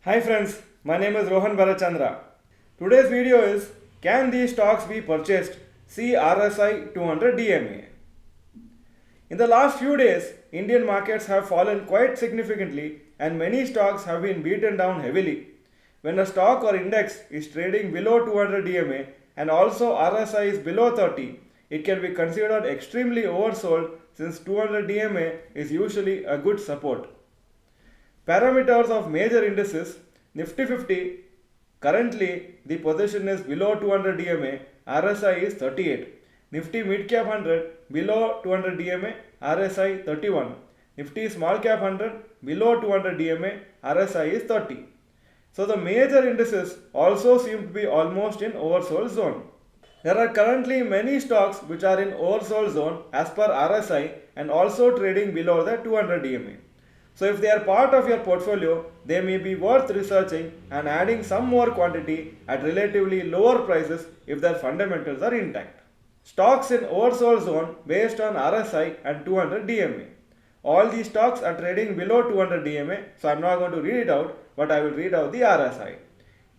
Hi friends, my name is Bharath Chandra. Today's video is, can these stocks be purchased? See RSI 200 DMA. In the last few days, Indian markets have fallen quite significantly and many stocks have been beaten down heavily. When a stock or index is trading below 200 DMA and also RSI is below 30, it can be considered extremely oversold since 200 DMA is usually a good support. Parameters of major indices, Nifty 50, currently the position is below 200 DMA, RSI is 38. Nifty Mid Cap 100 below 200 DMA, RSI 31. Nifty Small Cap 100 below 200 DMA, RSI is 30. So the major indices also seem to be almost in oversold zone. There are currently many stocks which are in oversold zone as per RSI and also trading below the 200 DMA. So if they are part of your portfolio, they may be worth researching and adding some more quantity at relatively lower prices if their fundamentals are intact. Stocks in oversold zone based on RSI and 200 DMA. All these stocks are trading below 200 DMA, so I am not going to read it out, but I will read out the RSI.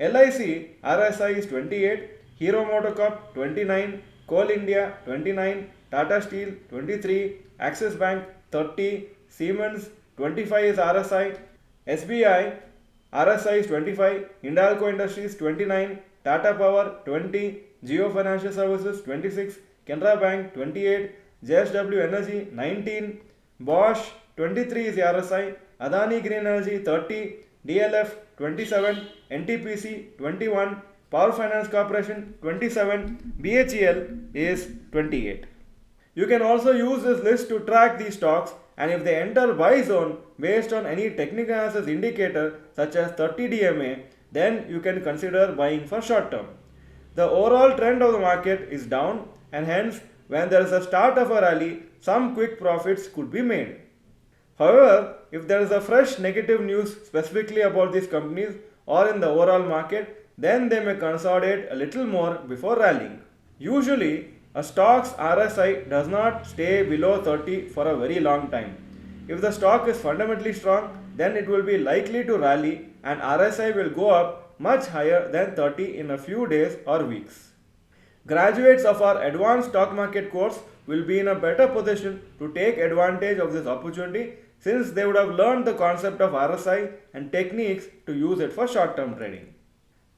LIC RSI is 28, Hero MotoCorp 29, Coal India 29, Tata Steel 23, Axis Bank 30, Siemens 25 is RSI, SBI RSI is 25, Hindalco Industries 29, Tata Power 20, Jio Financial Services 26, Canara Bank 28, JSW Energy 19, Bosch 23 is the RSI, Adani Green Energy 30, DLF 27, NTPC 21, Power Finance Corporation 27, BHEL is 28. You can also use this list to track these stocks, and if they enter buy zone based on any technical analysis indicator such as 30 DMA, then you can consider buying for short term. The overall trend of the market is down, and hence when there is a start of a rally, some quick profits could be made. However, if there is a fresh negative news specifically about these companies or in the overall market, then they may consolidate a little more before rallying. Usually, a stock's RSI does not stay below 30 for a very long time. If the stock is fundamentally strong, then it will be likely to rally and RSI will go up much higher than 30 in a few days or weeks. Graduates of our advanced stock market course will be in a better position to take advantage of this opportunity since they would have learned the concept of RSI and techniques to use it for short-term trading.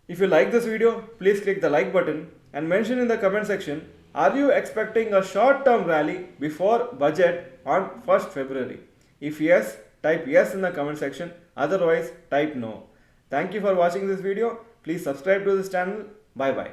If you like this video, please click the like button and mention in the comment section, are you expecting a short-term rally before budget on 1st February? If yes, type yes in the comment section, otherwise type no. Thank you for watching this video. Please subscribe to this channel. Bye bye.